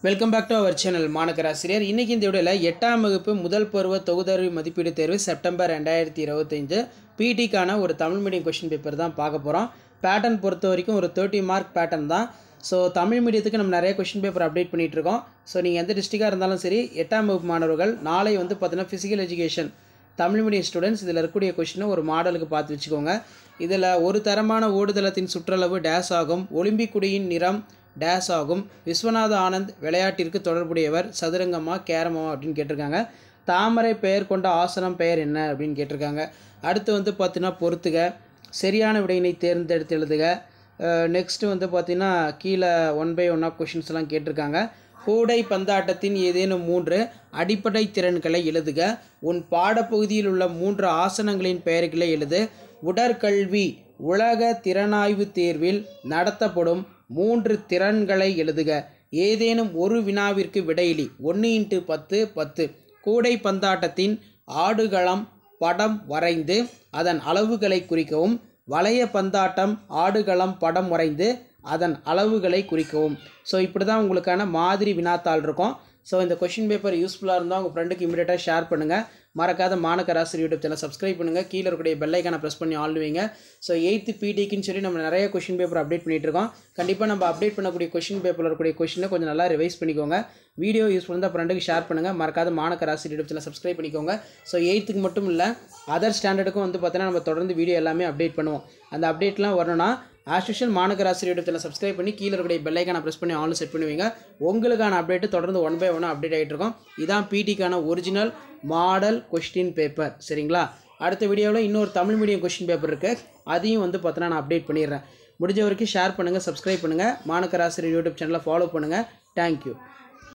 Welcome back to our channel மாணக்கராசிரியர். இன்றைக்கி இந்த வீடியோவில் 8ஆம் வகுப்பு முதல் பருவ தொகுதறிவு மதிப்பீடு தேர்வு செப்டம்பர் 2025 பிடிக்கான ஒரு தமிழ் மீடியம் கொஷின் பேப்பர் தான் பார்க்க போகிறோம். பேட்டர்ன் பொறுத்த வரைக்கும் ஒரு 30 மார்க் பேட்டர்ன் தான். ஸோ தமிழ் மீடியத்துக்கு நம்ம நிறைய கொஷின் பேப்பர் அப்டேட் பண்ணிகிட்ருக்கோம். ஸோ நீங்கள் எந்த டிஸ்ட்ரிக்டாக இருந்தாலும் சரி 8ஆம் வகுப்பு மாணவர்கள் நாளை பார்த்தீங்கன்னா physical education Tamil medium students இதில் இருக்கக்கூடிய கொஷினை ஒரு மாடலுக்கு பார்த்து வச்சுக்கோங்க. இதில் ஒரு தரமான ஓடுதளத்தின் சுற்றளவு டேஸ் ஆகும், ஒலிம்பிக் குடியின் நிறம் டேஸ் ஆகும், விஸ்வநாத ஆனந்த் விளையாட்டிற்கு தொடர்புடையவர், சதுரங்கமா கேரமா அப்படின்னு கேட்டிருக்காங்க. தாமரை பெயர் கொண்ட ஆசனம் பெயர் என்ன அப்படின்னு கேட்டிருக்காங்க. அடுத்து பார்த்தீங்கன்னா பொறுத்துக, சரியான விடையினை தேர்ந்தெடுத்து எழுதுக. நெக்ஸ்ட்டு பார்த்தீங்கன்னா கீழே 1 by 1 கொஷின்ஸ்லாம் கேட்டிருக்காங்க. கூடை பந்தாட்டத்தின் ஏதேனும் 3 அடிப்படை திறன்களை எழுதுக. உன் பாடப்பகுதியில் உள்ள 3 ஆசனங்களின் பெயர்களை எழுது. உடற்கல்வி உலக திறனாய்வு தேர்வில் நடத்தப்படும் 3 திறன்களை எழுதுக. ஏதேனும் ஒரு வினாவிற்கு விடையிலி 1x10 10. கூடை பந்தாட்டத்தின் ஆடுகளம் படம் வரைந்து அதன் அளவுகளை குறிக்கவும். வளைய பந்தாட்டம் ஆடுகளம் படம் வரைந்து அதன் அளவுகளை குறிக்கவும். ஸோ இப்படி தான் உங்களுக்கான மாதிரி வினாத்தாள் இருக்கும். ஸோ இந்த கொஷின் பேப்பர் யூஸ்ஃபுல்லாக இருந்தால் உங்கள் ஃப்ரெண்டுக்கு இமீடியட்டாக ஷேர் பண்ணுங்கள். மறக்காத மாணக்கராசிரியர் யூடியூப் சேனல் சப்ஸ்கிரைப் பண்ணுங்கள். கீழே இருக்கக்கூடிய பெல்லைக்கான ப்ரெஸ் பண்ணி ஆல் வைங்க. ஸோ 8th பிடிக்குன்னு சொல்லி நம்ம நிறைய கொஷின் பேப்பர் அப்டேட் பண்ணிகிட்டு இருக்கோம். கண்டிப்பாக நம்ம அப்டேட் பண்ணக்கூடிய கொஷின் பேப்பரில் இருக்கக்கூடிய கொஷினை கொஞ்சம் நல்லா ரிவைஸ் பண்ணிக்கோங்க. வீடியோ யூஸ்ஃபுல் இருந்தால் ஃப்ரெண்டுக்கு ஷேர் பண்ணுங்கள். மறக்காத மாணக்கராசிரியர் யூடியூப் சேனல் சப்ஸ்கிரைப் பண்ணிக்கோங்க. ஸோ 8th மட்டும் இல்லை, அதர் ஸ்டாண்டர்டுக்கும் பார்த்தீங்கன்னா நம்ம தொடர்ந்து வீடியோ எல்லாமே அப்டேட் பண்ணுவோம். அந்த அப்டேட்லாம் வரணும்னா ஆஸ் யூஷுவல் மாணக்கராசிரியர் யூடியூப் சேனல் சப்ஸ்கிரைப் பண்ணி கீழே இருக்கக்கூடிய பெல்லைக்கான ப்ரெஸ் பண்ணி ஆன்லைன் செட் பண்ணுவீங்க. உங்களுக்கான அப்டேட்டு தொடர்ந்து 1 by 1 அப்டேட் ஆகிட்டு இருக்கும். இதான் பிடிக்கான ஒரிஜினல் மாடல் கொஸ்டின் பேப்பர். சரிங்களா? அடுத்த வீடியோவில் இன்னொரு தமிழ் மீடியம் கொஸ்டின் பேப்பர் இருக்குது, அதையும் பார்த்தீங்கன்னா நான் அப்டேட் பண்ணிடுறேன். முடிஞ்ச வரைக்கும் ஷேர் பண்ணுங்கள், சப்ஸ்கிரைப் பண்ணுங்கள், மாணக்கராசிரியர் யூடியூப் சேனலை ஃபாலோ பண்ணுங்கள். தேங்க்யூ.